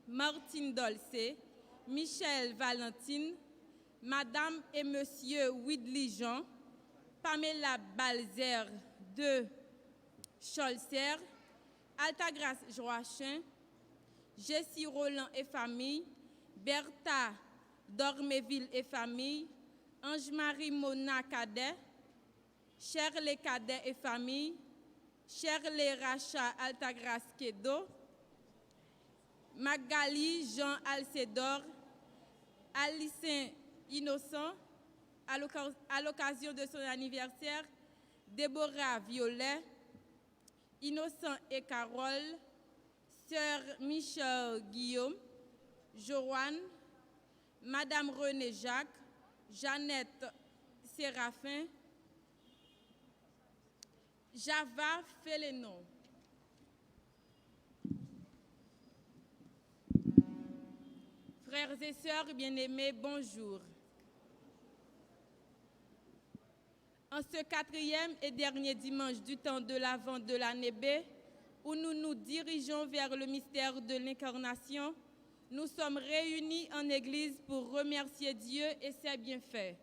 Martine Dolcé, Michel Valentine, Madame et Monsieur Widley Jean, Pamela Balzer de Cholser, Altagrace Joachim, Jessie Roland et famille, Bertha Dorméville et famille, Ange-Marie Mona Cadet, Shirley Cadet et famille, Shirley Racha Altagrace Kedo, Magali Jean Alcédor, Alicin Innocent, à l'occasion de son anniversaire, Déborah Violet, Innocent et Carole, Sœur Michel Guillaume, Joanne, Madame René Jacques, Jeannette Séraphin, Java Félénon. Frères et sœurs bien-aimés, bonjour. En ce quatrième et dernier dimanche du temps de l'Avent de l'année B, où nous nous dirigeons vers le mystère de l'incarnation, nous sommes réunis en Église pour remercier Dieu et ses bienfaits.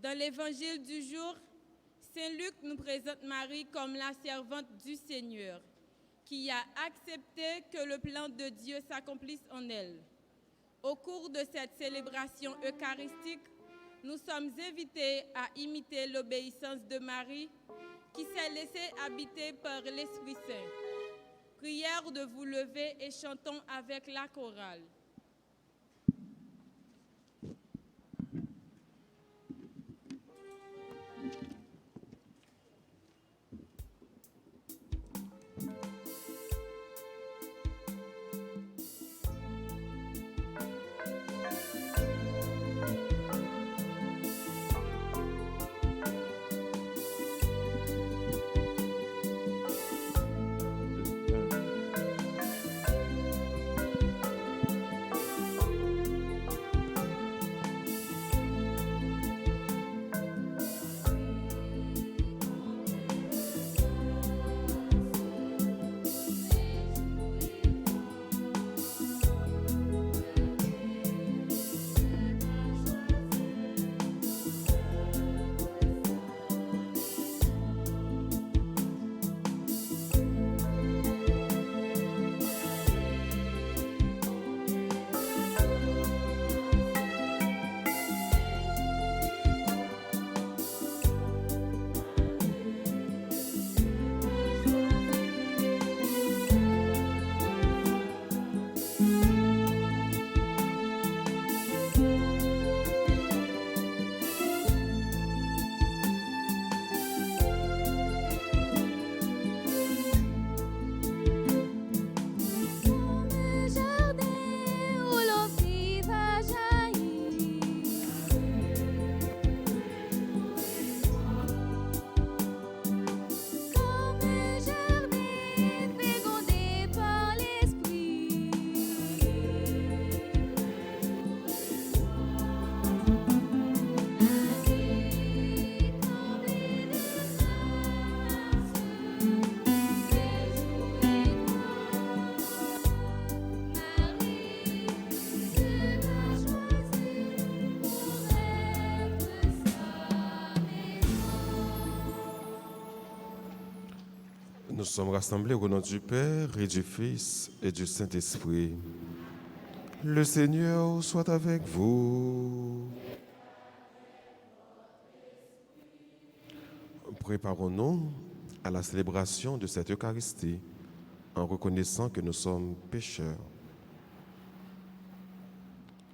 Dans l'Évangile du jour, Saint Luc nous présente Marie comme la servante du Seigneur, qui a accepté que le plan de Dieu s'accomplisse en elle. Au cours de cette célébration eucharistique, nous sommes invités à imiter l'obéissance de Marie, qui s'est laissée habiter par l'Esprit Saint. Prière de vous lever et chantons avec la chorale. Nous sommes rassemblés au nom du Père et du Fils et du Saint-Esprit. Le Seigneur soit avec vous. Préparons-nous à la célébration de cette Eucharistie en reconnaissant que nous sommes pécheurs.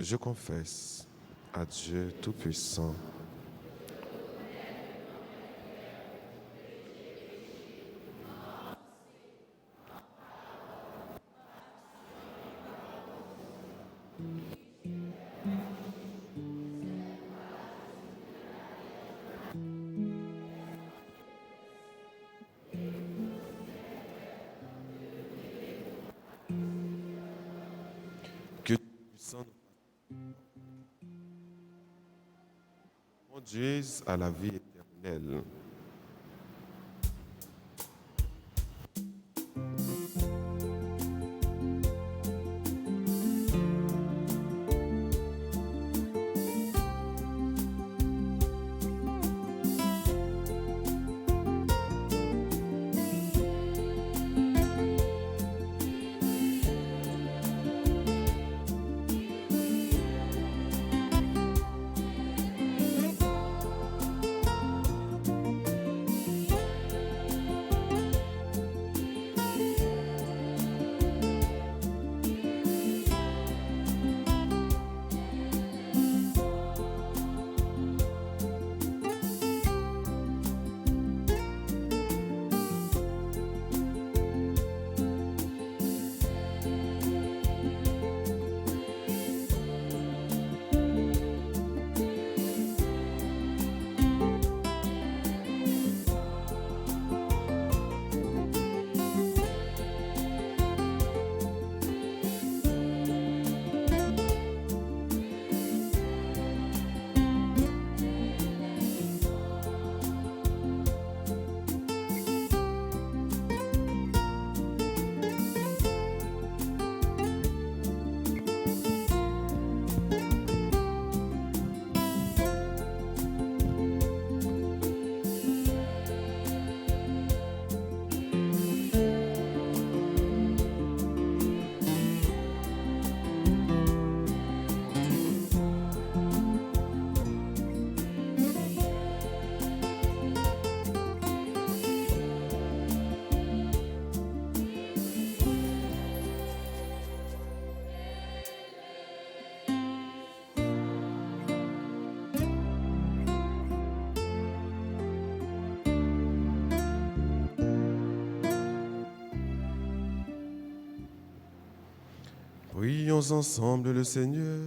Je confesse à Dieu Tout-Puissant que Dieu puissant nous conduise à la vie éternelle. Prions ensemble le Seigneur.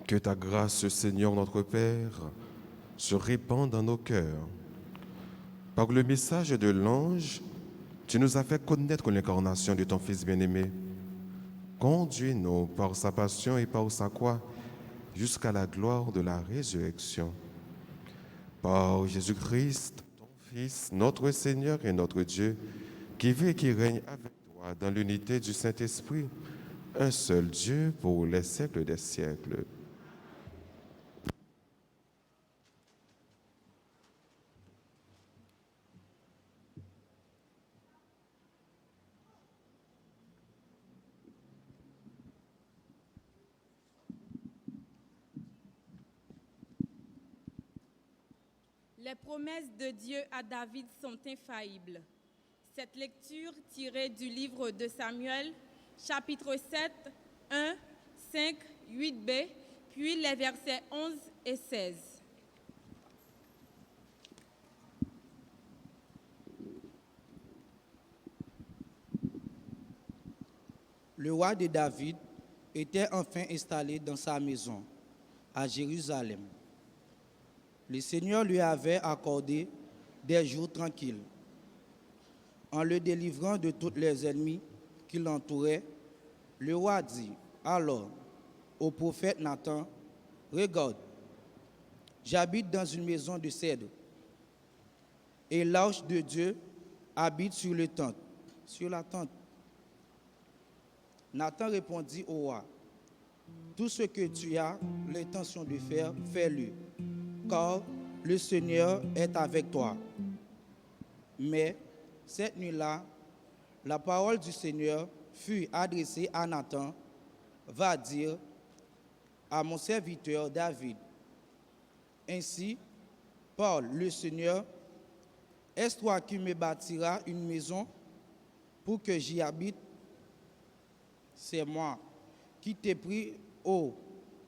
Que ta grâce, Seigneur notre Père, se répande dans nos cœurs. Par le message de l'ange, tu nous as fait connaître l'incarnation de ton Fils bien-aimé. Conduis-nous par sa passion et par sa croix jusqu'à la gloire de la résurrection. Par Jésus-Christ, ton Fils, notre Seigneur et notre Dieu, qui vit et qui règne avec toi dans l'unité du Saint-Esprit, un seul Dieu pour les siècles des siècles. Les promesses de Dieu à David sont infaillibles. Cette lecture tirée du livre de Samuel, chapitre 7, 1, 5, 8b, puis les versets 11 et 16. Le roi de David était enfin installé dans sa maison, à Jérusalem. Le Seigneur lui avait accordé des jours tranquilles. En le délivrant de tous les ennemis qui l'entouraient, le roi dit alors au prophète Nathan, « Regarde, j'habite dans une maison de cèdre, et l'ange de Dieu habite sur la tente. Nathan répondit au roi, « Tout ce que tu as l'intention de faire, fais-le, car le Seigneur est avec toi. » Mais cette nuit-là, la parole du Seigneur fut adressée à Nathan, « Va dire à mon serviteur David, ainsi parle le Seigneur, est-ce toi qui me bâtiras une maison pour que j'y habite? C'est moi qui t'ai pris au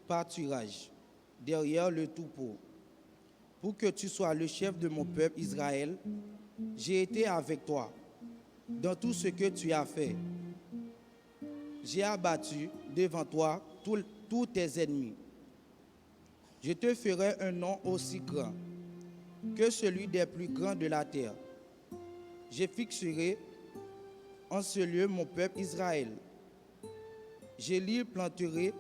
pâturage, derrière le troupeau, pour que tu sois le chef de mon peuple Israël. J'ai été avec toi dans tout ce que tu as fait. J'ai abattu devant toi tous tes ennemis. Je te ferai un nom aussi grand que celui des plus grands de la terre. Je fixerai en ce lieu mon peuple Israël. Je l'y planterai,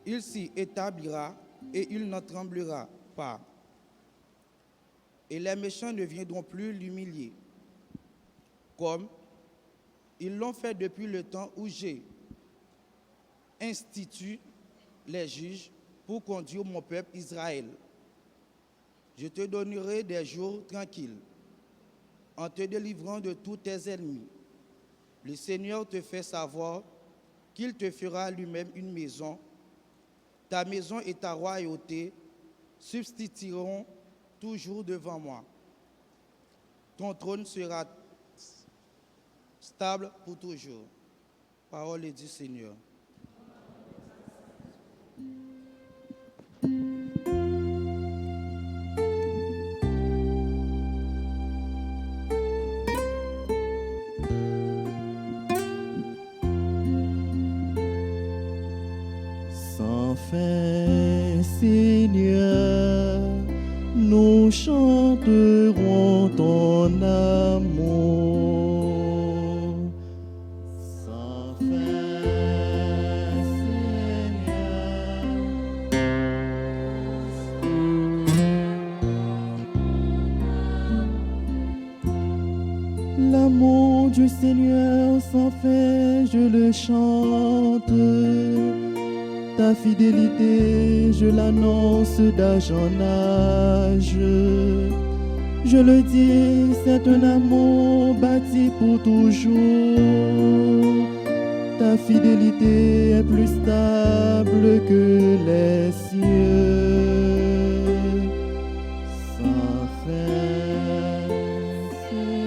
il s'y établira et il n'en tremblera pas. Et les méchants ne viendront plus l'humilier, comme ils l'ont fait depuis le temps où j'ai institué les juges pour conduire mon peuple Israël. Je te donnerai des jours tranquilles en te délivrant de tous tes ennemis. Le Seigneur te fait savoir qu'il te fera lui-même une maison. Ta maison et ta royauté subsisteront toujours devant moi. Ton trône sera stable pour toujours. Parole du Seigneur. Sans fin, Seigneur, nous chanterons ton amour. Sans fin, Seigneur. L'amour du Seigneur sans fin, je le chante. Ta fidélité, je l'annonce d'âge en âge. Je le dis, c'est un amour bâti pour toujours. Ta fidélité est plus stable que les cieux. Sans fin, Seigneur.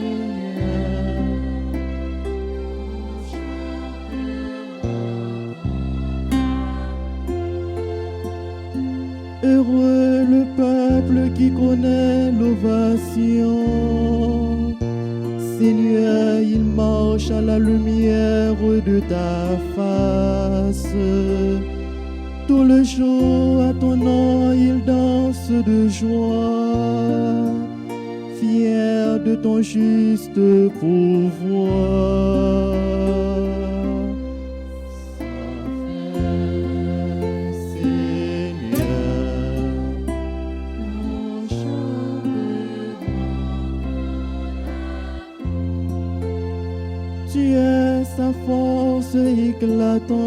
Heureux le peuple qui connaît l'ovation. Seigneur, il marche à la lumière de ta face. Tout le jour à ton nom, ils dansent de joie, fiers de ton juste pouvoir. Tu es sa force éclatante,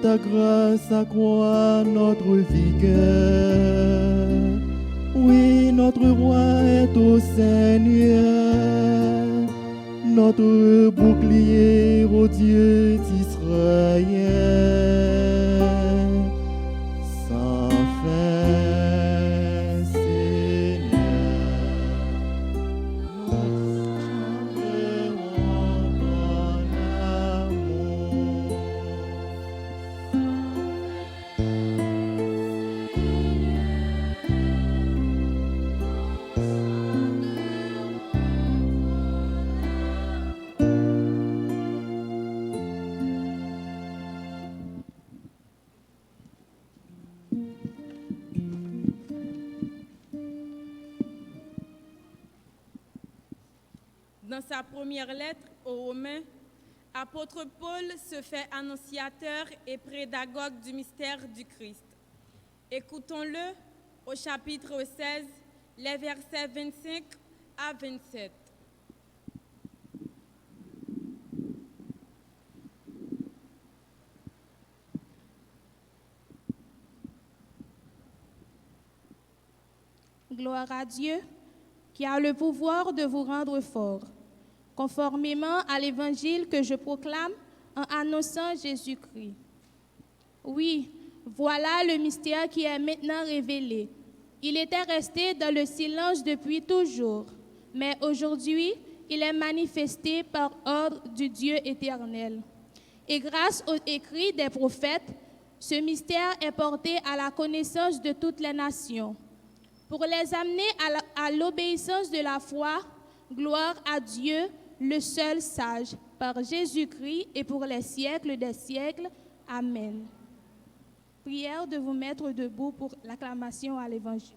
ta grâce accroît notre vigueur. Oui, notre roi est au Seigneur, notre bouclier au Dieu d'Israël. Sans fin, Seigneur, nous chanterons ton amour. Dans sa première lettre aux Romains, apôtre Paul se fait annonciateur et pédagogue du mystère du Christ. Écoutons-le au chapitre 16, les versets 25 à 27. Gloire à Dieu qui a le pouvoir de vous rendre fort, conformément à l'évangile que je proclame en annonçant Jésus-Christ. Oui, voilà le mystère qui est maintenant révélé. Il était resté dans le silence depuis toujours, mais aujourd'hui, il est manifesté par ordre du Dieu éternel. Et grâce aux écrits des prophètes, ce mystère est porté à la connaissance de toutes les nations. Pour les amener à l'obéissance de la foi, gloire à Dieu, le seul sage, par Jésus-Christ et pour les siècles des siècles. Amen. Prière de vous mettre debout pour l'acclamation à l'Évangile.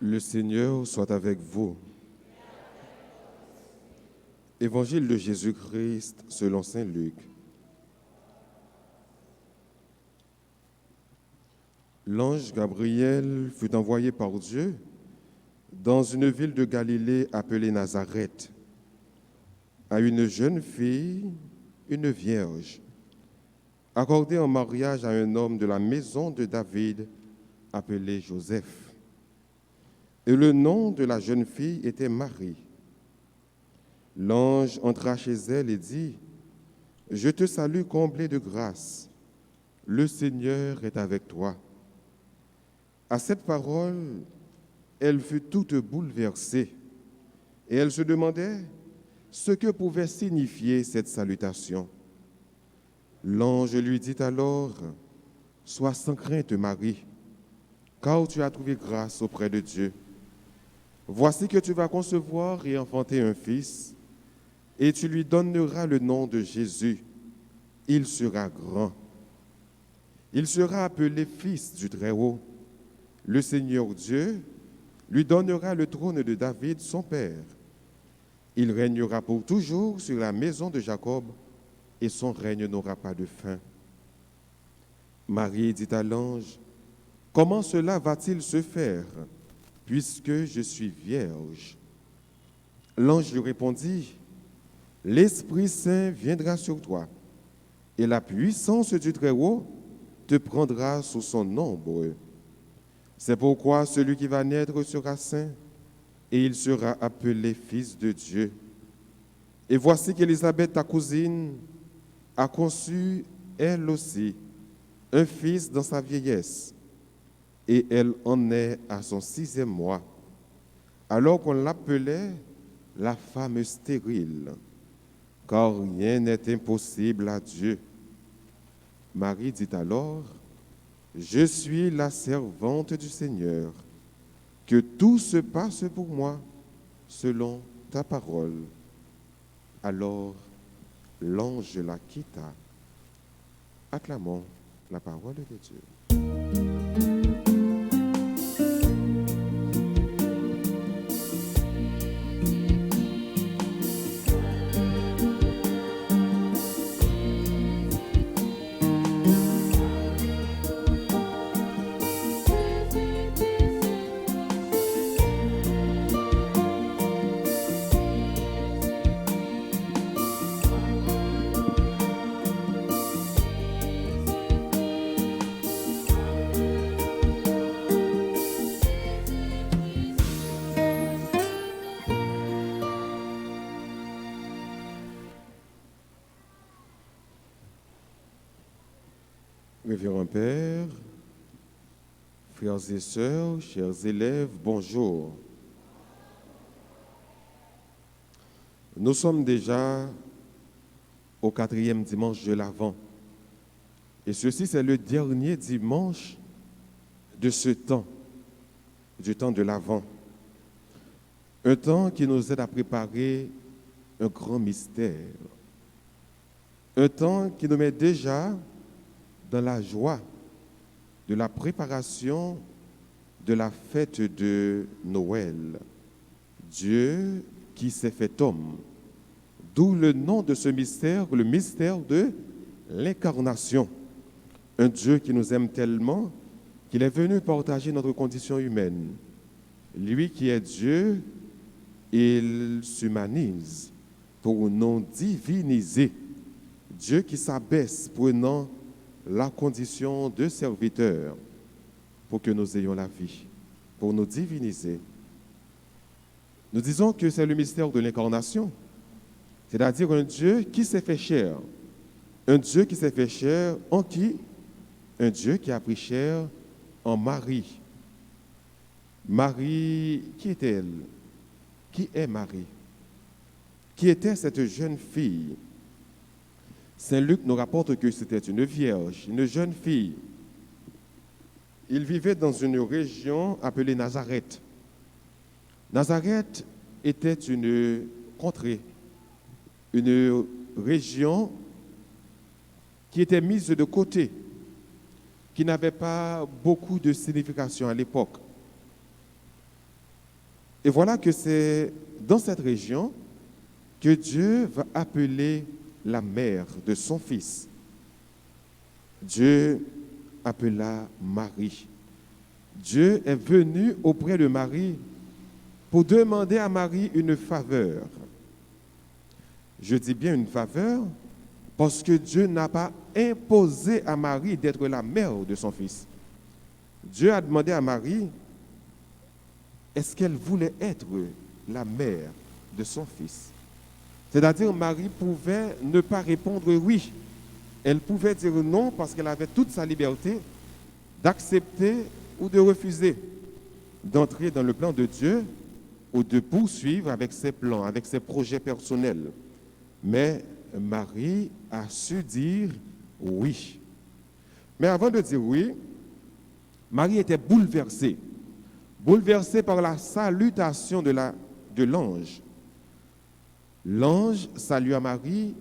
Le Seigneur soit avec vous. Évangile de Jésus-Christ selon saint Luc. L'ange Gabriel fut envoyé par Dieu dans une ville de Galilée appelée Nazareth, à une jeune fille, une vierge, accordée en mariage à un homme de la maison de David appelé Joseph. Et le nom de la jeune fille était Marie. L'ange entra chez elle et dit, « Je te salue, comblée de grâce. Le Seigneur est avec toi. » À cette parole, elle fut toute bouleversée et elle se demandait ce que pouvait signifier cette salutation. L'ange lui dit alors, « Sois sans crainte, Marie, car tu as trouvé grâce auprès de Dieu. Voici que tu vas concevoir et enfanter un fils, et tu lui donneras le nom de Jésus. Il sera grand. Il sera appelé Fils du Très-Haut. Le Seigneur Dieu lui donnera le trône de David, son père. Il régnera pour toujours sur la maison de Jacob, et son règne n'aura pas de fin. » Marie dit à l'ange, « Comment cela va-t-il se faire, puisque je suis vierge ?» L'ange lui répondit, « L'Esprit Saint viendra sur toi, et la puissance du Très-Haut te prendra sous son ombre. C'est pourquoi celui qui va naître sera saint, et il sera appelé Fils de Dieu. Et voici qu'Élisabeth, ta cousine, a conçu, elle aussi, un fils dans sa vieillesse, et elle en est à son 6e mois, alors qu'on l'appelait la femme stérile, car rien n'est impossible à Dieu. Marie dit alors, « Je suis la servante du Seigneur, que tout se passe pour moi selon ta parole. » Alors l'ange la quitta. Acclamons la parole de Dieu. Révérend Père, frères et sœurs, chers élèves, bonjour. Nous sommes déjà au 4e dimanche de l'Avent. Et ceci, c'est le dernier dimanche de ce temps, du temps de l'Avent. Un temps qui nous aide à préparer un grand mystère. Un temps qui nous met déjà dans la joie de la préparation de la fête de Noël. Dieu qui s'est fait homme. D'où le nom de ce mystère, le mystère de l'incarnation. Un Dieu qui nous aime tellement qu'il est venu partager notre condition humaine. Lui qui est Dieu, il s'humanise pour nous diviniser. Dieu qui s'abaisse prenant la condition de serviteur pour que nous ayons la vie, pour nous diviniser. Nous disons que c'est le mystère de l'incarnation, c'est-à-dire un Dieu qui s'est fait chair. Un Dieu qui s'est fait chair en qui? Un Dieu qui a pris chair en Marie. Marie, qui est-elle? Qui est Marie? Qui était cette jeune fille? Saint Luc nous rapporte que c'était une vierge, une jeune fille. Il vivait dans une région appelée Nazareth. Nazareth était une contrée, une région qui était mise de côté, qui n'avait pas beaucoup de signification à l'époque. Et voilà que c'est dans cette région que Dieu va appeler la mère de son fils. Dieu appela Marie. Dieu est venu auprès de Marie pour demander à Marie une faveur. Je dis bien une faveur parce que Dieu n'a pas imposé à Marie d'être la mère de son fils. Dieu a demandé à Marie est-ce qu'elle voulait être la mère de son fils. C'est-à-dire, Marie pouvait ne pas répondre oui. Elle pouvait dire non parce qu'elle avait toute sa liberté d'accepter ou de refuser d'entrer dans le plan de Dieu ou de poursuivre avec ses plans, avec ses projets personnels. Mais Marie a su dire oui. Mais avant de dire oui, Marie était bouleversée. Bouleversée par la salutation de l'ange. L'ange salua Marie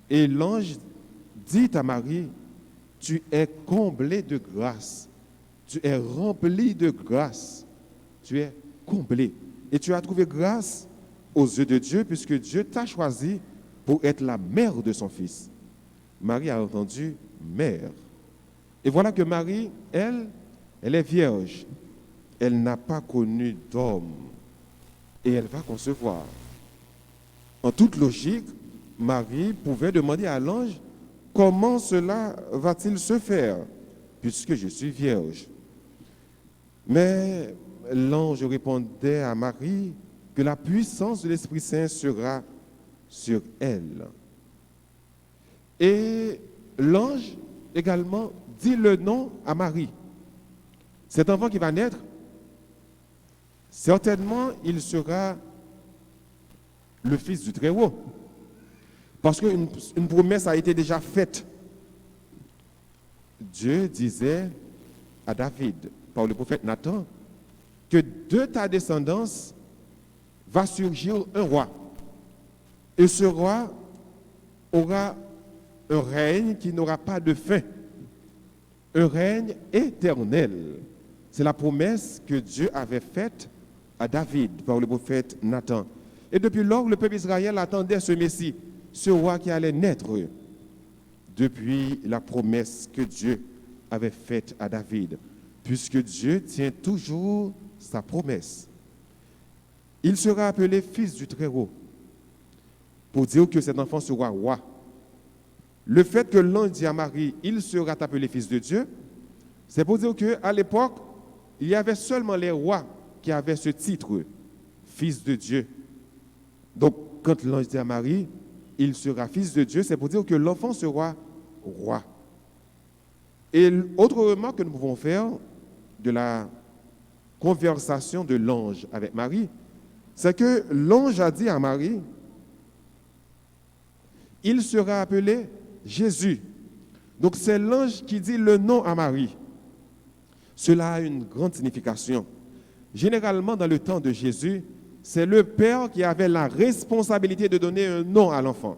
et l'ange dit à Marie, tu es comblée de grâce, tu es remplie de grâce, tu es comblée. Et tu as trouvé grâce aux yeux de Dieu puisque Dieu t'a choisi pour être la mère de son fils. Marie a entendu mère. Et voilà que Marie, elle est vierge. Elle n'a pas connu d'homme. Et elle va concevoir. En toute logique, Marie pouvait demander à l'ange, comment cela va-t-il se faire, puisque je suis vierge? Mais l'ange répondait à Marie que la puissance de l'Esprit Saint sera sur elle. Et l'ange également dit le nom à Marie. Cet enfant qui va naître, certainement il sera le Fils du Très-Haut. Parce qu'une promesse a été déjà faite. Dieu disait à David, par le prophète Nathan, que de ta descendance va surgir un roi. Et ce roi aura un règne qui n'aura pas de fin. Un règne éternel. C'est la promesse que Dieu avait faite à David par le prophète Nathan. Et depuis lors, le peuple Israël attendait ce Messie, ce roi qui allait naître depuis la promesse que Dieu avait faite à David, puisque Dieu tient toujours sa promesse. Il sera appelé Fils du Très-Haut, pour dire que cet enfant sera roi. Le fait que l'ange dit à Marie, il sera appelé Fils de Dieu, c'est pour dire qu'à l'époque, il y avait seulement les rois qui avaient ce titre, Fils de Dieu. Donc, quand l'ange dit à Marie, il sera Fils de Dieu, c'est pour dire que l'enfant sera roi. Et autre remarque que nous pouvons faire de la conversation de l'ange avec Marie, c'est que l'ange a dit à Marie, il sera appelé Jésus. Donc c'est l'ange qui dit le nom à Marie. Cela a une grande signification. Généralement, dans le temps de Jésus, c'est le père qui avait la responsabilité de donner un nom à l'enfant.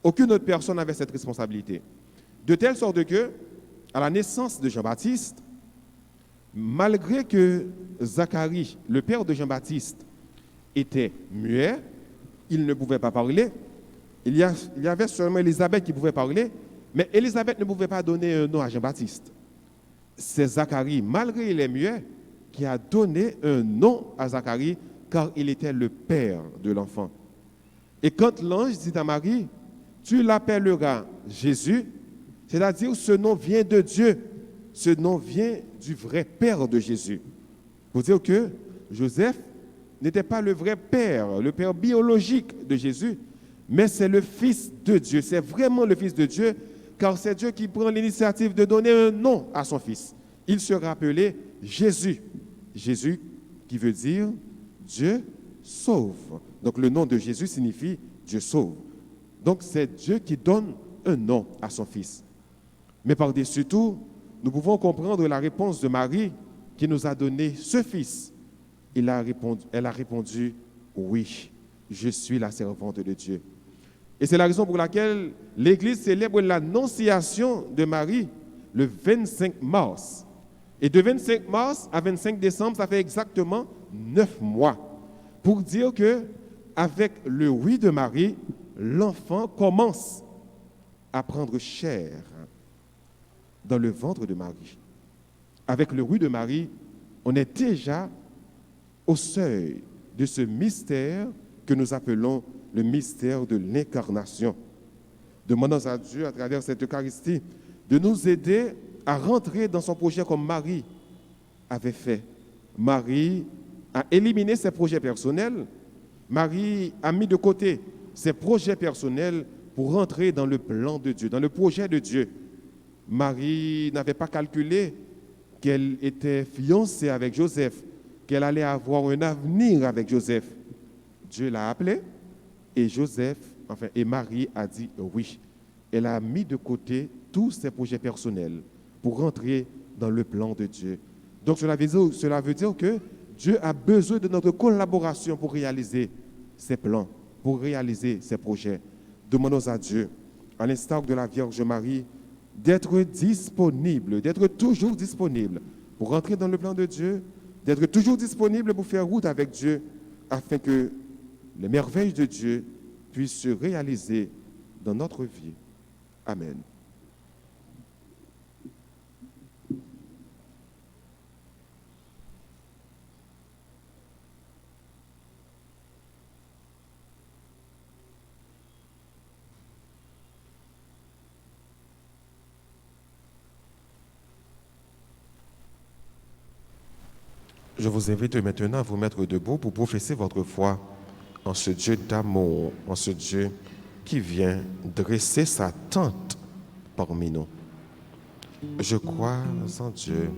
Aucune autre personne n'avait cette responsabilité. De telle sorte que, à la naissance de Jean-Baptiste, malgré que Zacharie, le père de Jean-Baptiste, était muet, il ne pouvait pas parler, il y avait seulement Élisabeth qui pouvait parler, mais Élisabeth ne pouvait pas donner un nom à Jean-Baptiste. C'est Zacharie, malgré il est muet, qui a donné un nom à Zacharie, car il était le père de l'enfant. Et quand l'ange dit à Marie, tu l'appelleras Jésus, c'est-à-dire ce nom vient de Dieu, ce nom vient du vrai père de Jésus. Pour dire que Joseph n'était pas le vrai père, le père biologique de Jésus, mais c'est le Fils de Dieu, c'est vraiment le Fils de Dieu, car c'est Dieu qui prend l'initiative de donner un nom à son Fils. Il sera appelé Jésus. Jésus qui veut dire Dieu sauve. Donc le nom de Jésus signifie Dieu sauve. Donc c'est Dieu qui donne un nom à son Fils. Mais par-dessus tout, nous pouvons comprendre la réponse de Marie qui nous a donné ce Fils. Elle a répondu, oui, je suis la servante de Dieu. Et c'est la raison pour laquelle l'Église célèbre l'Annonciation de Marie le 25 mars. Et de 25 mars à 25 décembre, ça fait exactement 9 mois. Pour dire que avec le oui de Marie, l'enfant commence à prendre chair dans le ventre de Marie. Avec le oui de Marie, on est déjà au seuil de ce mystère que nous appelons le mystère de l'incarnation. Demandons à Dieu, à travers cette Eucharistie, de nous aider à rentrer dans son projet comme Marie avait fait. Marie a éliminé ses projets personnels. Marie a mis de côté ses projets personnels pour rentrer dans le plan de Dieu, dans le projet de Dieu. Marie n'avait pas calculé qu'elle était fiancée avec Joseph, qu'elle allait avoir un avenir avec Joseph. Dieu l'a appelée et Marie a dit oui. Elle a mis de côté tous ses projets personnels pour rentrer dans le plan de Dieu. Donc cela veut dire que Dieu a besoin de notre collaboration pour réaliser ses plans, pour réaliser ses projets. Demandons à Dieu, à l'instar de la Vierge Marie, d'être disponible, d'être toujours disponible pour rentrer dans le plan de Dieu, d'être toujours disponible pour faire route avec Dieu, afin que les merveilles de Dieu puissent se réaliser dans notre vie. Amen. Je vous invite maintenant à vous mettre debout pour professer votre foi en ce Dieu d'amour, en ce Dieu qui vient dresser sa tente parmi nous. Je crois en Dieu.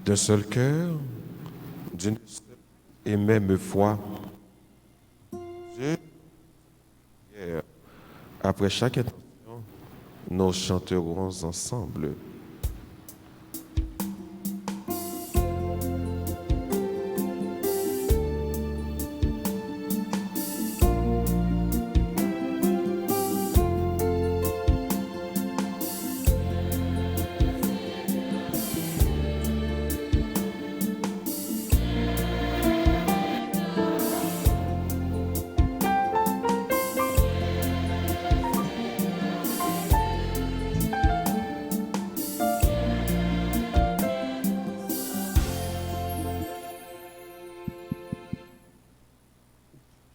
D'un seul cœur, d'une seule et même foi. Dieu, après chaque intention, nous chanterons ensemble.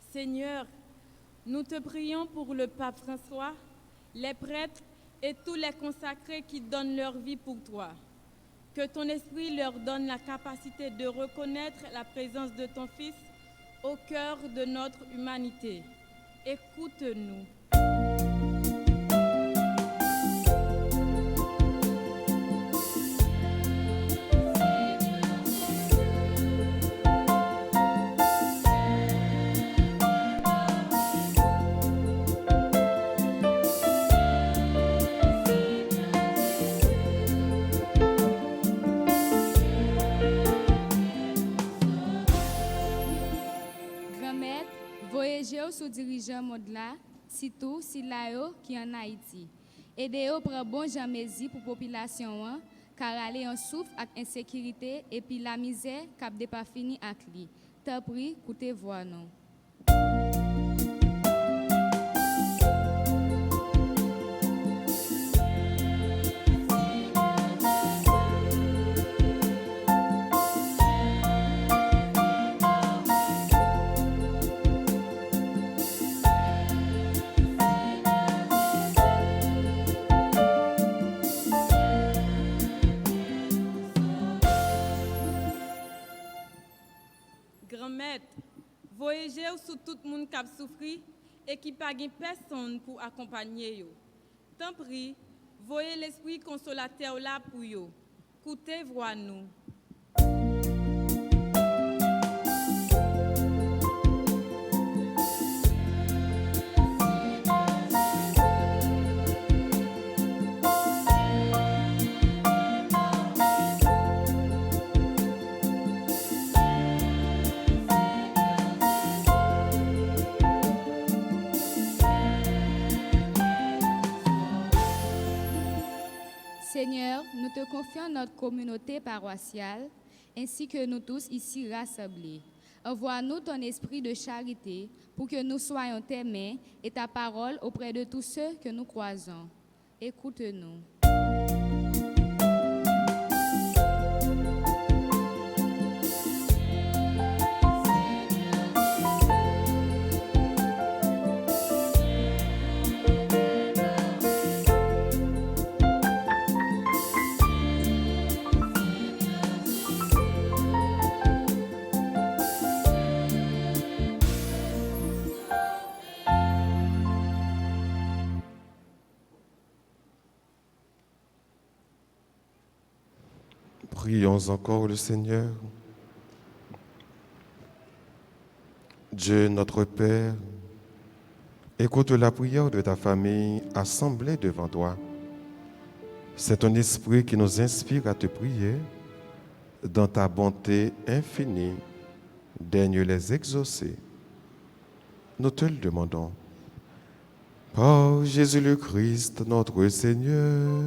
Seigneur, nous te prions pour le pape François, les prêtres et tous les consacrés qui donnent leur vie pour toi. Que ton esprit leur donne la capacité de reconnaître la présence de ton Fils au cœur de notre humanité. Écoute-nous. Voyagez sous dirigeant monde là, surtout si là qui en Haïti. Aidez-vous prendre bon jamézi pour population car aller en souffre avec insécurité et puis la misère cap de pas fini avec lui. T'as pris, écoutez voix non. Grand-mère, voyagez sous tout le monde qui a souffert et qui n'a pas personne pour accompagner yo. Tant pis, voyez l'esprit consolateur là pour yo. Écoutez, voix nous. Seigneur, nous te confions notre communauté paroissiale ainsi que nous tous ici rassemblés. Envoie-nous ton esprit de charité pour que nous soyons tes mains et ta parole auprès de tous ceux que nous croisons. Écoute-nous. Prions encore le Seigneur. Dieu notre Père, Écoute la prière de ta famille assemblée devant toi. C'est ton esprit qui nous inspire à te prier. Dans ta bonté infinie, daigne les exaucer. Nous te le demandons. Par Jésus le Christ, notre Seigneur.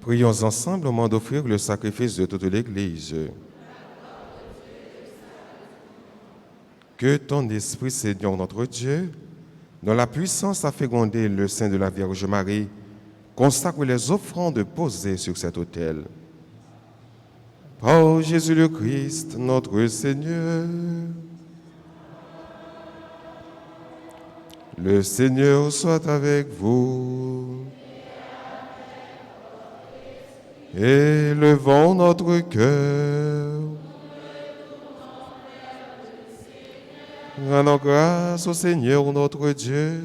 Prions ensemble au moment d'offrir le sacrifice de toute l'Église. Que ton Esprit, Seigneur notre Dieu, dont la puissance a fécondé le sein de la Vierge Marie, consacre les offrandes posées sur cet autel. Par Jésus le Christ, notre Seigneur. Le Seigneur soit avec vous. Élevons notre cœur. Rendons grâce au Seigneur notre Dieu.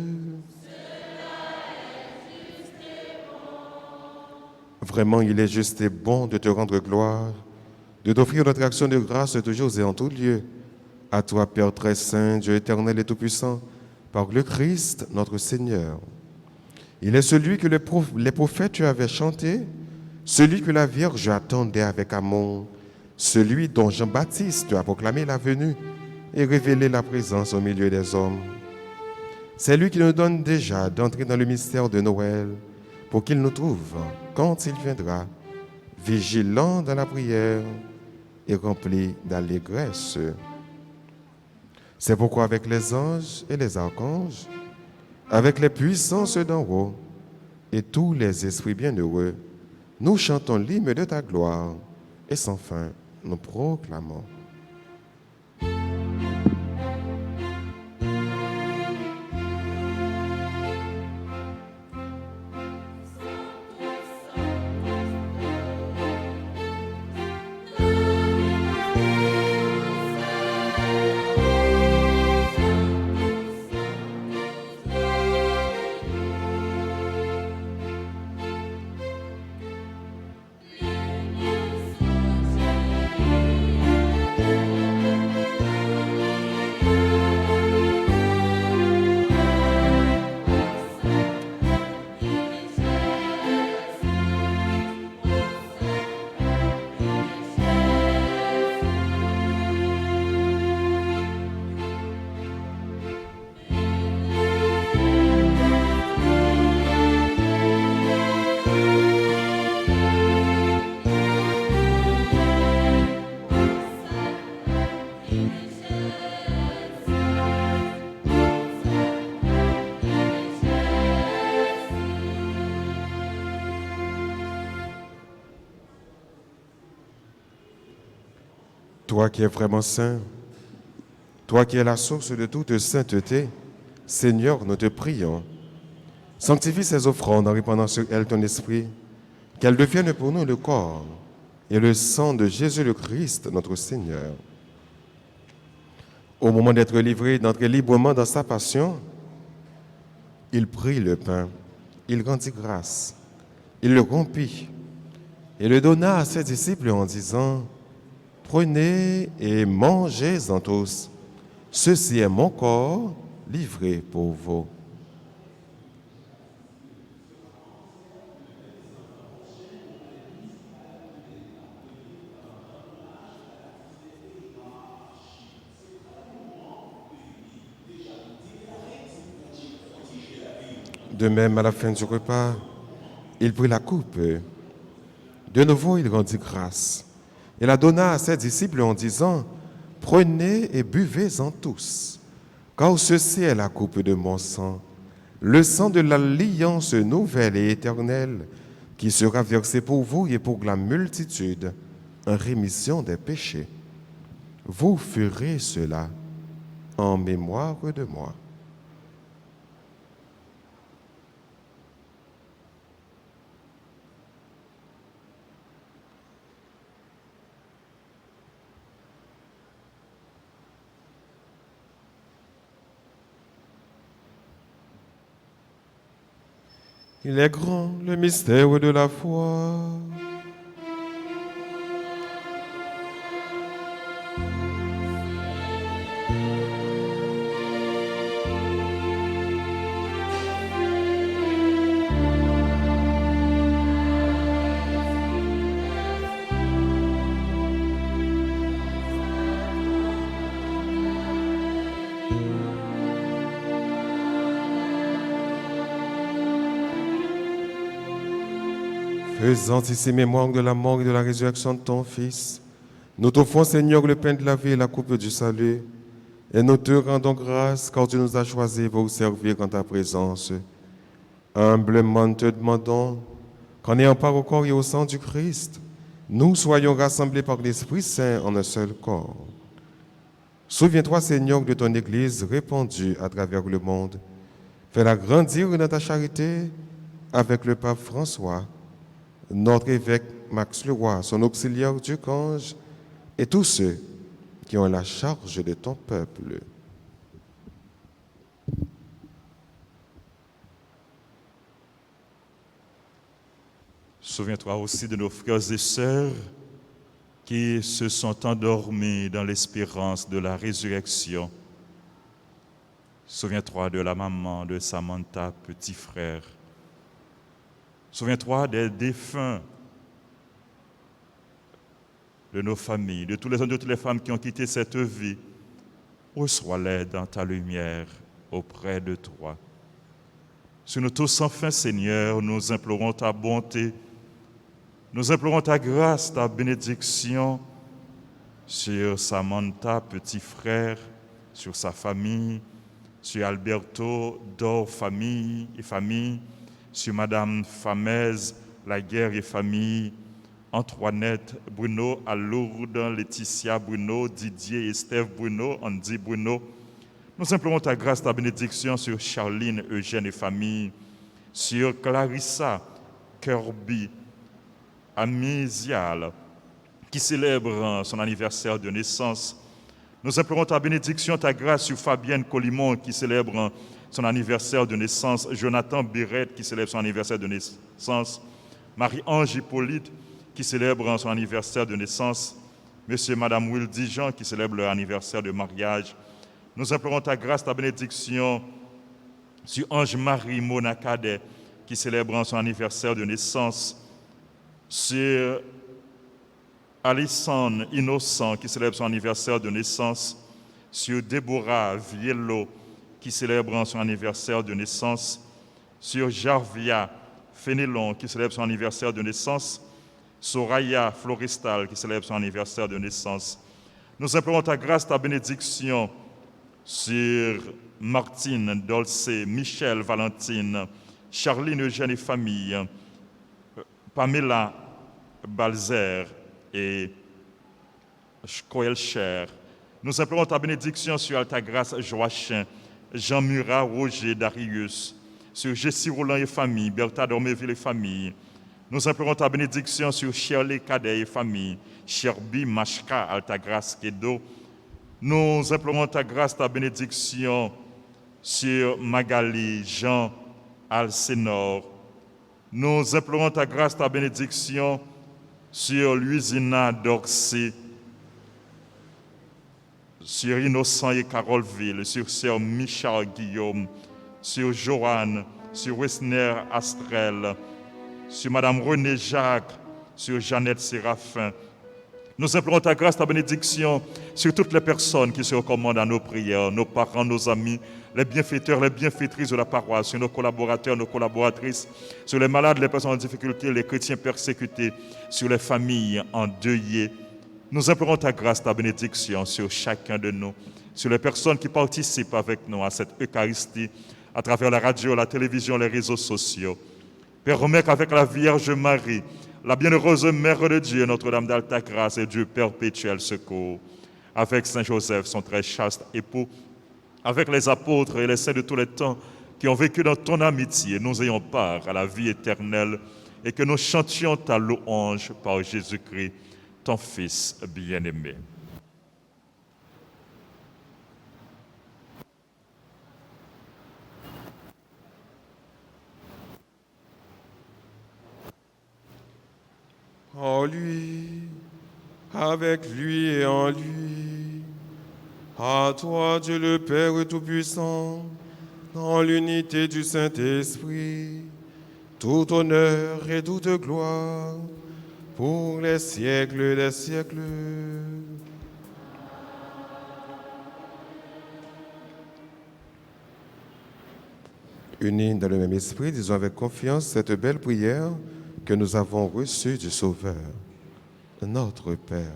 Vraiment, il est juste et bon de te rendre gloire, de t'offrir notre action de grâce toujours et en tout lieu. À toi, Père très saint, Dieu éternel et tout-puissant, par le Christ, notre Seigneur. Il est celui que les prophètes tu avais chanté, celui que la Vierge attendait avec amour, celui dont Jean-Baptiste a proclamé la venue et révélé la présence au milieu des hommes. C'est lui qui nous donne déjà d'entrer dans le mystère de Noël pour qu'il nous trouve, quand il viendra, vigilants dans la prière et remplis d'allégresse. C'est pourquoi avec les anges et les archanges, avec les puissances d'en haut et tous les esprits bienheureux, nous chantons l'hymne de ta gloire et sans fin nous proclamons. toi qui es vraiment saint, toi qui es la source de toute sainteté, Seigneur, nous te prions. Sanctifie ces offrandes en répandant sur elles ton esprit, qu'elles deviennent pour nous le corps et le sang de Jésus le Christ, notre Seigneur. Au moment d'être livré, d'entrer librement dans sa passion, il prit le pain, il rendit grâce, il le rompit et le donna à ses disciples en disant, « Prenez et mangez-en tous. Ceci est mon corps livré pour vous. » De même, à la fin du repas, il prit la coupe. De nouveau, il rendit grâce et la donna à ses disciples en disant, « Prenez et buvez-en tous, car ceci est la coupe de mon sang, le sang de l'alliance nouvelle et éternelle, qui sera versé pour vous et pour la multitude en rémission des péchés. Vous ferez cela en mémoire de moi. » Il est grand le mystère de la foi. Faisant ici mémoire de la mort et de la résurrection de ton Fils, nous t'offrons, Seigneur, le pain de la vie et la coupe du salut, et nous te rendons grâce car tu nous as choisis pour servir en ta présence. Humblement te demandons qu'en ayant part au corps et au sang du Christ, nous soyons rassemblés par l'Esprit Saint en un seul corps. Souviens-toi, Seigneur, de ton Église répandue à travers le monde. Fais-la grandir dans ta charité avec le pape François, notre évêque Max Leroy, son auxiliaire Ducange, et tous ceux qui ont la charge de ton peuple. Souviens-toi aussi de nos frères et sœurs qui se sont endormis dans l'espérance de la résurrection. Souviens-toi de la maman de Samantha, petit frère. Souviens-toi des défunts de nos familles, de tous les hommes, de toutes les femmes qui ont quitté cette vie. Reçois-les dans ta lumière auprès de toi. Sur nous tous, enfin, Seigneur, nous implorons ta bonté, nous implorons ta grâce, ta bénédiction sur Samantha, petit frère, sur sa famille, sur Alberto, Dor, famille et famille, sur Madame Famez, la guerre et famille, Antoinette, Bruno, à Lourdes, Laetitia, Bruno, Didier, Estève, Bruno, Andy, Bruno. Nous implorons ta grâce, ta bénédiction sur Charline, Eugène et famille, sur Clarissa, Kirby, Amézial, qui célèbre son anniversaire de naissance. Nous implorons ta bénédiction, ta grâce sur Fabienne Colimon, qui célèbre son anniversaire de naissance, Jonathan Birette, qui célèbre son anniversaire de naissance, Marie-Ange Hippolyte, qui célèbre son anniversaire de naissance, Monsieur et Madame Will Dijon, qui célèbrent leur anniversaire de mariage. Nous implorons ta grâce, ta bénédiction sur Ange-Marie Monacade, qui célèbre son anniversaire de naissance, sur Alessandre Innocent, qui célèbre son anniversaire de naissance, sur Déborah Viello, qui célèbre son anniversaire de naissance, sur Jarvia Fénélon, qui célèbre son anniversaire de naissance, Soraya Florestal, qui célèbre son anniversaire de naissance. Nous implorons ta grâce, ta bénédiction sur Martine, Dolce, Michel, Valentine, Charline, Eugène et famille, Pamela Balzer et Coelcher. Nous implorons ta bénédiction sur Altagrace Joachim, Jean Murat, Roger, Darius, sur Jessie Roland et famille, Bertha Dormeville et famille. Nous implorons ta bénédiction sur Shirley Cadet et famille, Sherby Machka, Altagrace Kedo. Nous implorons ta grâce, ta bénédiction sur Magali, Jean, Alcénor. Nous implorons ta grâce, ta bénédiction sur Louisina Dorcé, sur Innocent et Carolville, sur Sœur Michel Guillaume, sur Joanne, sur Wessner Astrel, sur Madame Renée Jacques, sur Jeannette Séraphin. Nous implorons ta grâce, ta bénédiction sur toutes les personnes qui se recommandent à nos prières, nos parents, nos amis, les bienfaiteurs, les bienfaitrices de la paroisse, sur nos collaborateurs, nos collaboratrices, sur les malades, les personnes en difficulté, les chrétiens persécutés, sur les familles endeuillées. Nous implorons ta grâce, ta bénédiction sur chacun de nous, sur les personnes qui participent avec nous à cette Eucharistie, à travers la radio, la télévision, les réseaux sociaux. Permets qu'avec la Vierge Marie, la bienheureuse Mère de Dieu, Notre-Dame d'Alta-Grâce et Dieu perpétuel secours, avec Saint Joseph, son très chaste époux, avec les apôtres et les saints de tous les temps qui ont vécu dans ton amitié, nous ayons part à la vie éternelle et que nous chantions ta louange par Jésus-Christ, ton Fils bien-aimé. En lui, avec lui et en lui, à toi Dieu le Père Tout-Puissant, dans l'unité du Saint-Esprit, tout honneur et toute gloire, pour les siècles des siècles. Unis dans le même esprit, disons avec confiance cette belle prière que nous avons reçue du Sauveur, notre Père.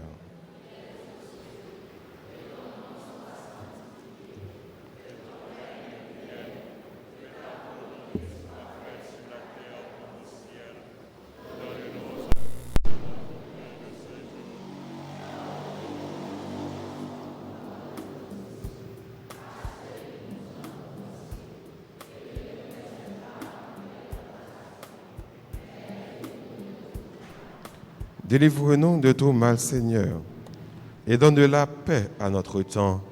Délivre-nous de tout mal, Seigneur, et donne de la paix à notre temps.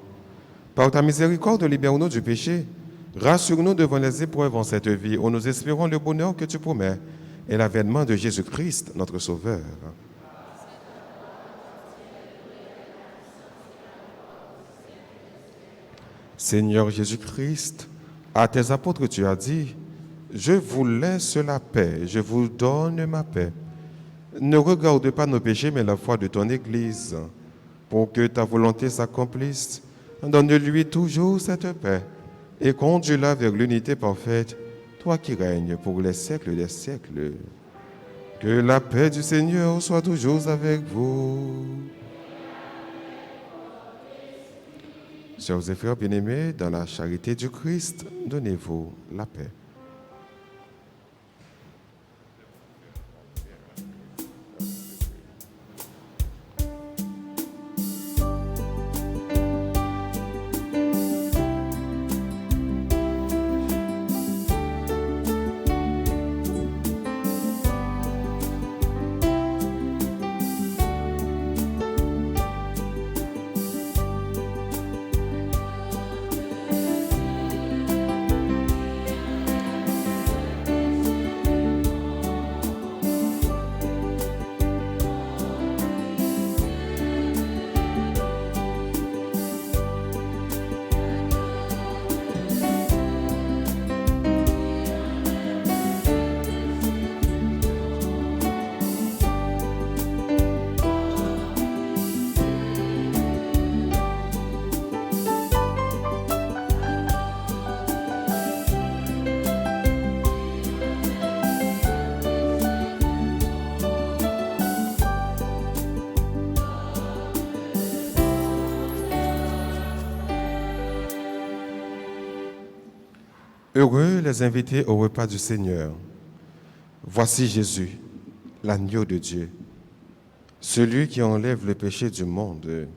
Par ta miséricorde, libère-nous du péché. Rassure-nous devant les épreuves en cette vie, où nous espérons le bonheur que tu promets et l'avènement de Jésus-Christ, notre Sauveur. Seigneur Jésus-Christ, à tes apôtres tu as dit, « Je vous laisse la paix, je vous donne ma paix. » Ne regarde pas nos péchés, mais la foi de ton Église, pour que ta volonté s'accomplisse. Donne-lui toujours cette paix et conduis-la vers l'unité parfaite, toi qui règnes pour les siècles des siècles. Que la paix du Seigneur soit toujours avec vous. Sœurs et frères bien-aimés, dans la charité du Christ, donnez-vous la paix. Heureux les invités au repas du Seigneur. Voici Jésus, l'agneau de Dieu. celui qui enlève le péché du monde.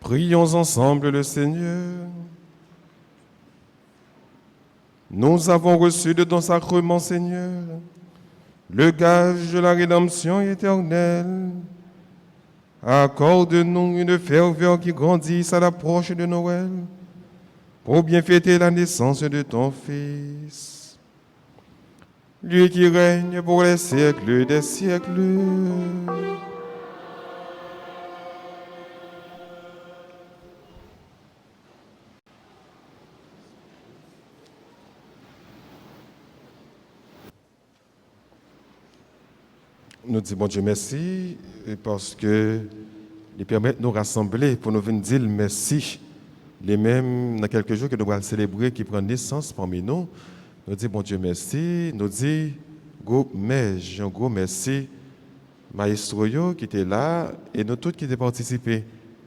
Prions ensemble le Seigneur. Nous avons reçu de ton sacrement, Seigneur, le gage de la rédemption éternelle. Accorde-nous une ferveur qui grandisse à l'approche de Noël, pour bien fêter la naissance de ton Fils. Lui qui règne pour les siècles des siècles. Nous disons, bon Dieu, merci, parce que il permet de nous rassembler pour nous venir dire merci. Les mêmes, dans quelques jours que nous allons célébrer, qui prend naissance parmi nous, nous disons, bon Dieu, merci. Nous disons, un gros merci, Maestro qui était là, et nous tous qui avons participé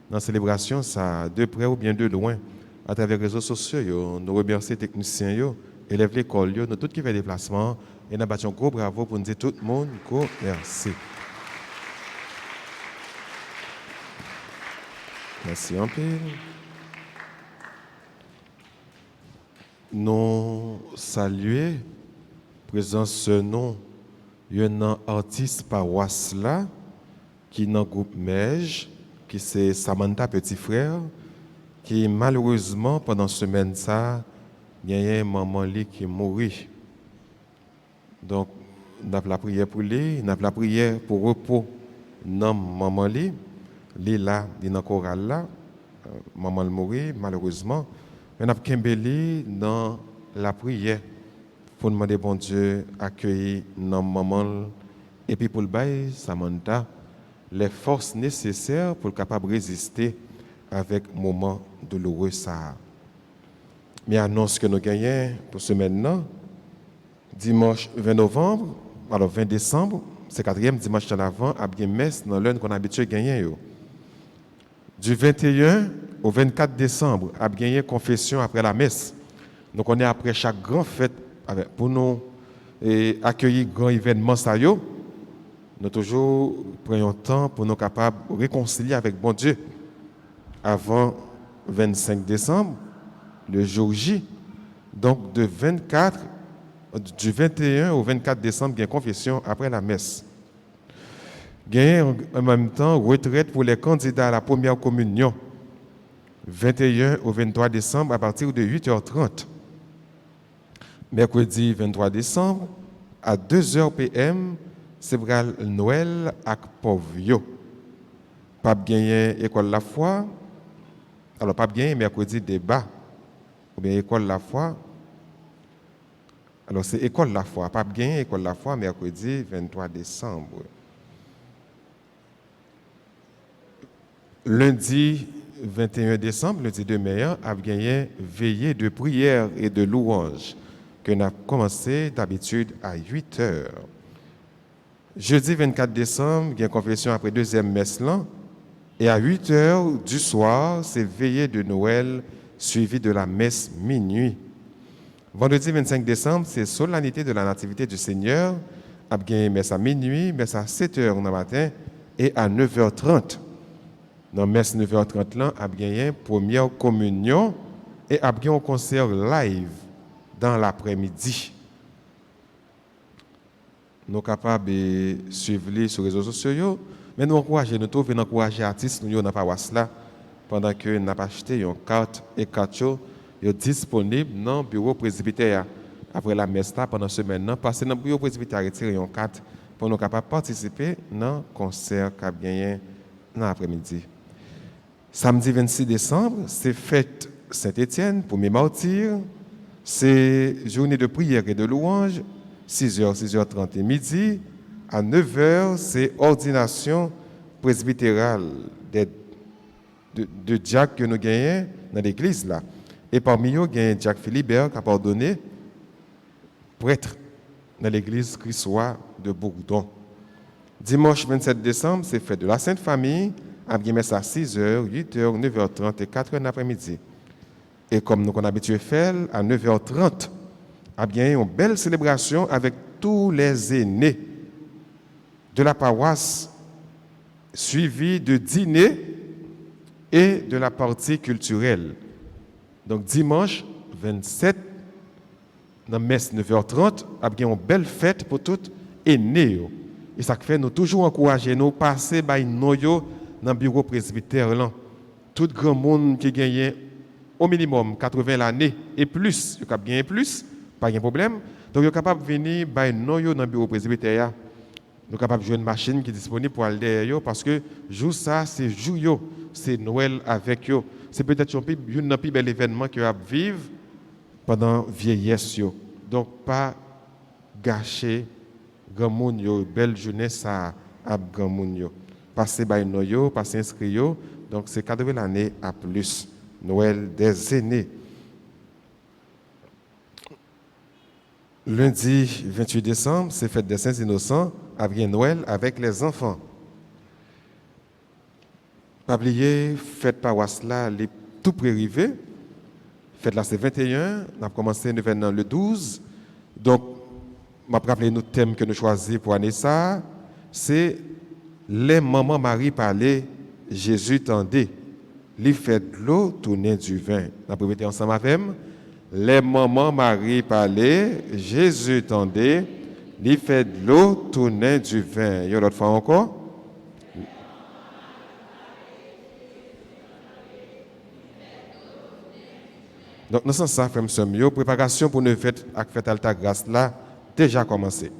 dans la célébration, ça, de près ou bien de loin, à travers les réseaux sociaux. Nous remercions les techniciens, élèves l'école, nous tous qui font des déplacements. Et nous avons un gros bravo pour nous dire tout le monde, merci. Merci un peu. Nous saluons présence ce nom, il y a un artiste paroisse là, qui est dans le groupe MEJ, qui c'est Samantha petit frère, qui malheureusement pendant cette semaine ça, il y a un maman qui est mort. Donc, nous avons la prière pour lui, nous avons la prière pour repos dans maman li. Li là, il dans chorale là, maman le mourir malheureusement. Mais nous avons Kimbeli dans la prière pour demander bon Dieu accueillir dans maman et puis pour le bail Samantha les forces nécessaires pour capable résister avec moment douloureux ça. Mais annonce que nous gagnons pour ce maintenant. Dimanche 20 novembre, alors 20 décembre, c'est 4e dimanche de l'Avent, à bien messe dans l'heure qu'on a habitué à gagner. Du 21 au 24 décembre, à gagner confession après la messe. Donc on est après chaque grande fête pour nous accueillir grand événement ça yo. Nous toujours prenons temps pour nous capables de réconcilier avec bon Dieu avant 25 décembre, le jour J. Donc du 21 au 24 décembre, il y a confession après la messe. Il y a en même temps retraite pour les candidats à la première communion, 21 au 23 décembre à partir de 8h30. Mercredi 23 décembre, à 2h p.m., c'est Noël avec Povio. Pas gagner école la foi. Alors, pas gagner mercredi débat. Ou bien école la foi. Alors, c'est école la foi. Pas gagner école la foi mercredi 23 décembre. Lundi 21 décembre, lundi de mai, a gagné veillée de prière et de louange que nous avons commencé d'habitude à 8h. Jeudi 24 décembre, il y a une confession après deuxième messe là, et à 8h du soir, c'est veillée de Noël suivie de la messe minuit. Vendredi 25 décembre, c'est solennité de la Nativité du Seigneur, a gagné messe à minuit, messe à 7h le matin et à 9h30. Dans messe 9h30 là, a gagné première communion et a gagné un concert live dans l'après-midi. Nous sommes capables de suivre sur les réseaux sociaux, mais nous encourageons, nous encourager les artistes dans la paroisse là, pendant que nous avons acheté une carte et carte disponible dans le bureau presbytère. Après la messe là, pendant ce semaine, passer dans le bureau presbytère retirer une carte pour nous capables de participer dans le concert qui a gagné dans l'après-midi. Samedi 26 décembre, c'est fête Saint-Étienne, premier martyr. C'est journée de prière et de louange. 6h, 6h30 et midi. À 9h, c'est ordination presbytérale de Jacques que nous gagnons dans l'église là. Et parmi eux, il y a Jacques Philibert qui a ordonné prêtre dans l'église Christois de Bourdon. Dimanche 27 décembre, c'est fête de la Sainte Famille. À messe à 6h, 8h, 9h30 et 4h l'après-midi. Et comme nous avons habitué à faire, à 9h30, il y a une belle célébration avec tous les aînés de la paroisse, suivi de dîner et de la partie culturelle. Donc dimanche 27, dans messe 9h30, il y a une belle fête pour toutes aînés. Et ça fait nous toujours encourager nous passer par nous dans le bureau presbytère là. Tout grand monde qui gagne au minimum 80 l'année et plus, il y a bien plus, pas de problème. Donc, vous êtes capable de venir dans le bureau presbytère. Nous sommes capables de jouer une machine qui est disponible pour aller derrière parce que jour ça, c'est jour, c'est Noël avec eux. C'est peut-être un plus bel événement que vous vivre pendant la vieillesse. Donc, pas gâcher grand monde, belle journée ça à grand monde. Passez by Noël, passez inscrire. Donc, c'est 80 l'année à plus. Noël des aînés. Lundi 28 décembre, c'est fête des Saints Innocents, avec Noël avec les enfants. Pas oublier, fête paroisse là, les tout pré-arrivé. Fête là, c'est 21. On a commencé l'événement le 12. Donc, je vais rappeler notre thème que nous choisissons pour l'année ça. C'est les mamans Marie parlaient, Jésus tendait. Les fait de l'eau, tourner du vin. On va répéter ensemble avec moi. Les mamans Marie parlaient, Jésus tendait, les fait de l'eau, tourner du vin. Il y a l'autre fois encore. Donc, nous sommes ça, frère, la préparation pour une fête avec fête Alta Grâce là, déjà commencé.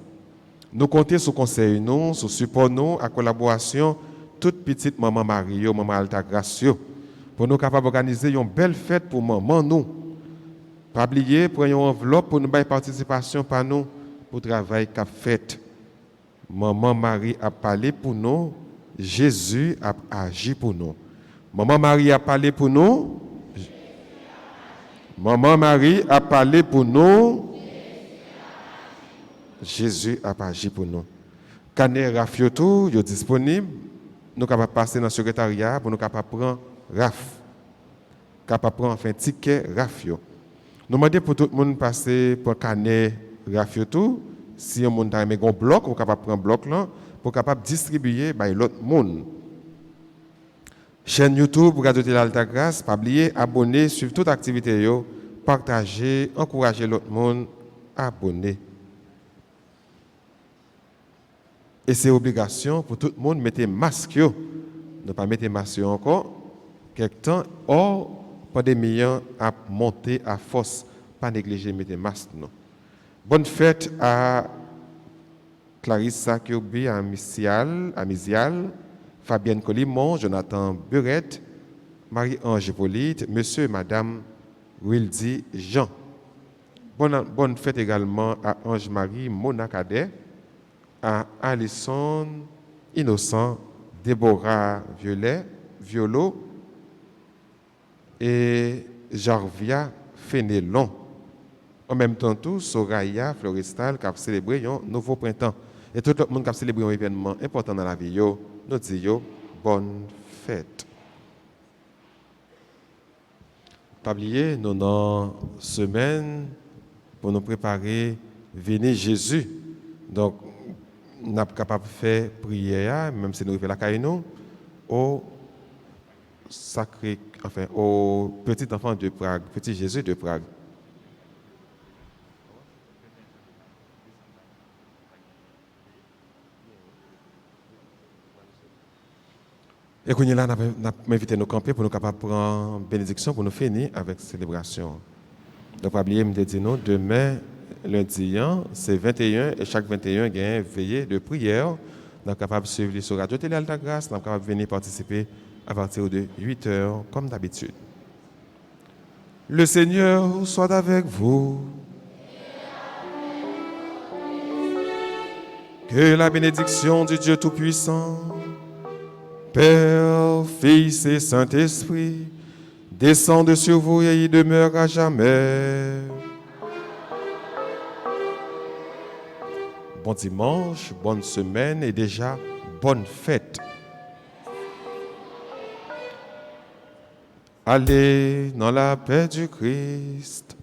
Nous comptons sur le conseil, nous, sur le support, nous, à collaboration, toute petite maman Marie, maman Alta Grâce, pour nous capables d'organiser une belle fête pour maman, nous. Pas oublier, prenons une enveloppe pour nous faire participation par nous pour le travail qu'a fait. Maman Marie a parlé pour nous, Jésus a agi pour nous. Maman Marie a parlé pour nous. Maman Marie a parlé pour nous. Jésus a agi pour nous. Canet Rafioto est disponible. Nous sommes capables de passer dans le secrétariat pour nous capables de prendre RAF. Capable de prendre un ticket Rafio. Nous demandons pour tout le monde passer pour Canet Rafioto. Si on a un bloc, on est capable de prendre un bloc là pour capable de distribuer à l'autre monde. Chaîne YouTube, Radio Télé Alta Grâce, pas oublier, abonner, suivre toute activité, partager, encourager l'autre monde, abonner. Et c'est obligation pour tout le monde de mettre masque. Ne pas mettre masque encore. Quelque temps, hors pandémie a monté à force. Pas négliger mettre masque. Non. Bonne fête à Clarissa Kirby, à Misial, Fabienne Colimon, Jonathan Burette, Marie-Ange Hippolyte, Monsieur et Madame Wildy Jean. Bonne fête également à Ange-Marie Mona Cadet, à Alison Innocent, Déborah Violo et Jarvia Fénélon. En même temps, tout, Soraya Floristal qui a célébré un nouveau printemps. Et tout le monde qui a célébré un événement important dans la vie, nous disons bonne fête. Pas oublier, nous avons une semaine pour nous préparer venir Jésus. Donc, nous sommes capables de faire prière, même si nous arrivons à la Caïnou, au sacré, enfin, au petit enfant de Prague, petit Jésus de Prague. Et qu'on est là, nous avons invité nos camper pour nous capables de prendre bénédiction pour nous finir avec célébration. Donc, pas oublier, je dis nous, demain, lundi, c'est 21, et chaque 21, il y a une veillée de prière. Nous sommes capables de suivre sur Radio Télé Alta Grâce, nous sommes capables de venir participer à partir de 8 heures, comme d'habitude. Le Seigneur soit avec vous. Que la bénédiction du Dieu Tout-Puissant, Père, Fils et Saint-Esprit, descende sur vous et y demeure à jamais. Bon dimanche, bonne semaine et déjà bonne fête. Allez dans la paix du Christ.